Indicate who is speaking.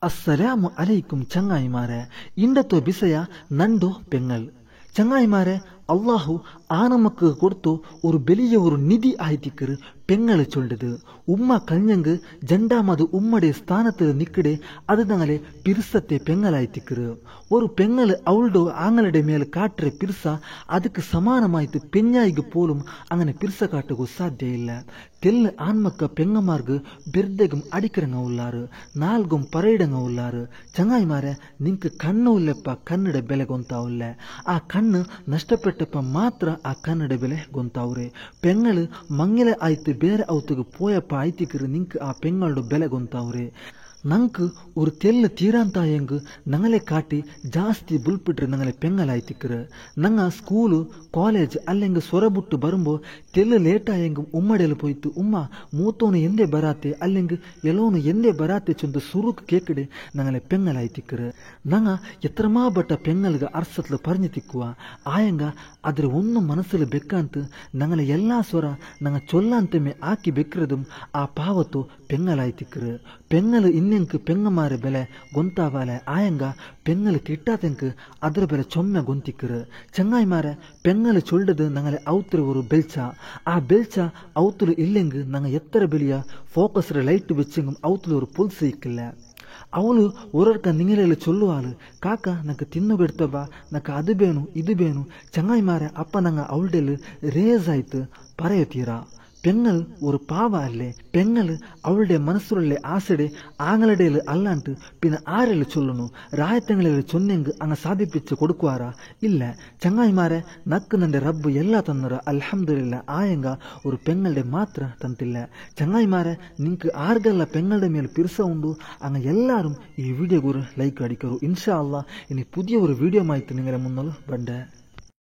Speaker 1: അസ്സലാമു അലൈക്കും ചങ്ങായിമാരെ. ഇണ്ടത്തോ ബിസയ നണ്ടോ പെങ്ങൾ. ചങ്ങായിമാരെ, അള്ളാഹു ആ നമുക്ക് കൊടുത്തു ഒരു വലിയ ഒരു നിധി ആയിത്തിക്കറ് പെങ്ങള് ചൊല്ലത്. ഉമ്മ കഴിഞ്ഞെങ്ക് ജണ്ടാമത് ഉമ്മയുടെ സ്ഥാനത്ത് നിക്കടെ അത് ഞങ്ങളെ പിർസത്തെ പെങ്ങളായിത്തിക്കറ്. ഒരു പെങ്ങള് അവളുടെ ആങ്ങളുടെ മേൽ കാട്ടുற പിർസ ಅದಕ್ಕೆ സമാനമായിട്ട് പെഞ്ഞായിക്ക് പോലും അങ്ങനെ പിർസ കാട്ടുക സാധ്യയില്ല. തെല്ല് ആൺമക്ക പെങ്ങമാർക്ക് ബെർദെഗും അടിക്കരങ്ങ ഉള്ളാറ്, നാൽഗും പറയിടങ്ങ ഉള്ളാറ്. ചങ്ങായിമാരെ, നിങ്ങക്ക് കണ്ണുല്ലപ്പ ಕನ್ನಡ ಬೆಲೆ ಗೊಂತಾವುಲ್ಲ. ಆ ಕಣ್ಣು ನಷ್ಟಪಟ್ಟಪ್ಪ ಮಾತ್ರ ಆ ಕನ್ನಡ ಬೆಲೆ ಗೊಂತಾವ್ರೆ. ಪೆಂಗಳು ಮಂಗಿಲೆ ಆಯ್ತು ಬೇರೆ ಅವತ್ತಿಗೆ ಪೋಯಪ್ಪ ಆಯ್ತಿಕ್ರೆ ನಿಂಕ್ ಆ ಪೆಂಗಳದು ಬೆಲೆ ಗೊಂತಾವ್ರೆ. ನಂക്ക് ഒരു തെല്ല് തീരാന്തായെങ്ക് ഞങ്ങളെ കാട്ടി ജാസ്തി ബുൾപ്പിട്ര് ഞങ്ങളെ പെങ്ങളായിത്തിക്കറ്. ഞങ്ങ സ്കൂള് കോളേജ് അല്ലെങ്കിൽ സ്വറബുട്ട് വരുമ്പോ തെല്ല് ലേറ്റായെങ്കും ഉമ്മടയിൽ പോയിട്ട് ഉമ്മ മൂത്തോന് എന്തേ ബരാത്തെ അല്ലെങ്കിൽ എലോന് എന്തേ ബരാത്തെ ചൊന്ന് സുറുക്ക് കേക്കടെ ഞങ്ങളെ പെങ്ങളായിത്തിക്കറ്. ഞങ്ങ എത്രമാ ബട്ട പെങ്ങൾക്ക് അർസത്തില് പറഞ്ഞു തിക്കുക ആയെങ്ക ಅದ್ರ ಒಂದು ಮನಸ್ಸಲ್ಲಿ ಬೆಕ್ಕಂತ ഞങ്ങളെ എല്ലാ ಸ್ವರ ഞങ്ങൾ ചൊല്ലാന്തമേ ആക്കി വെക്കുന്നതും ആ പാവത്തു പെങ്ങളായിത്തിക്കറ്. പെങ്ങള് ಇನ್ನೆಂಕ್ പെങ്ങമാരെ ಬೆಲೆ ಗೊಂತಾವಾಲೆ ಆಯಂಗ പെങ്ങള് കിട്ടാത്തെങ്ക് ಅದರ ಬೆಲೆ ಚೊಮ್ಮೆ ಗೊಂತಿಕ್ಕರು. ಚಂಗಾಯಿಮಾರೆ, പെങ്ങള് ചൊല്ലത് ഞങ്ങളെ ഔത്ര ഒരു ಬೆಲ್ಚ. ಆ ಬೆಲ್ಚ ಔತಲು ಇಲ್ಲೆಂಗ್ ഞങ്ങൾ എത്ര വലിയ ഫോക്കസ്ഡ് ലൈറ്റ് വെച്ചെങ്കും ഔತಲು ഒരു ಪುಲ್ಸ್ ಇಕ್ಕಿಲ್ಲ. ಅವಳು ಒರಡ್ಕ ನಿಂಗಲೆಲ್ಲ ಚೊಲ್ಲುವಾಳು, ಕಾಕ ನಕ್ಕ ತಿನ್ನು ಬಿಡ್ತವ, ನಕ್ಕ ಅದು ಬೇನು ಇದು ಬೇನು. ಚಂಗಾಯಿಮಾರೆ, ಅಪ್ಪ ನಂಗ ಅವಳಡೆಲ್ ರೇಸ್ ಆಯ್ತು പറയത്തീരാ. പെങ്ങൾ ഒരു പാവ അല്ലേ. പെങ്ങൾ അവളുടെ മനസ്സുള്ള ആസടെ ആങ്ങളുടെയിൽ അല്ലാണ്ട് പിന്നെ ആരെല്ലാം ചൊല്ലണു. രായത്തങ്ങളിൽ ചൊന്നെങ്ക് അങ്ങ് സാധിപ്പിച്ച് കൊടുക്കുവാറാ? ഇല്ല. ചങ്ങായിമാരെ, നക്ക് നന്റെ റബ്ബ് എല്ലാ തന്നറ അൽഹംദുലില്ല. ആയെങ്ക ഒരു പെങ്ങളുടെ മാത്ര തന്നില്ല. ചങ്ങായിമാരെ, നിങ്ങൾക്ക് ആർക്കെല്ല പെങ്ങളുടെ മേൽ പിർസ ഉണ്ടു അങ്ങ് എല്ലാവരും ഈ വീഡിയോക്ക് ഒരു ലൈക്ക് അടിക്കറു. ഇൻഷാ അല്ലാ ഇനി പുതിയ ഒരു വീഡിയോ ആയിട്ട് നിങ്ങളെ മുന്നിൽ ബണ്ട.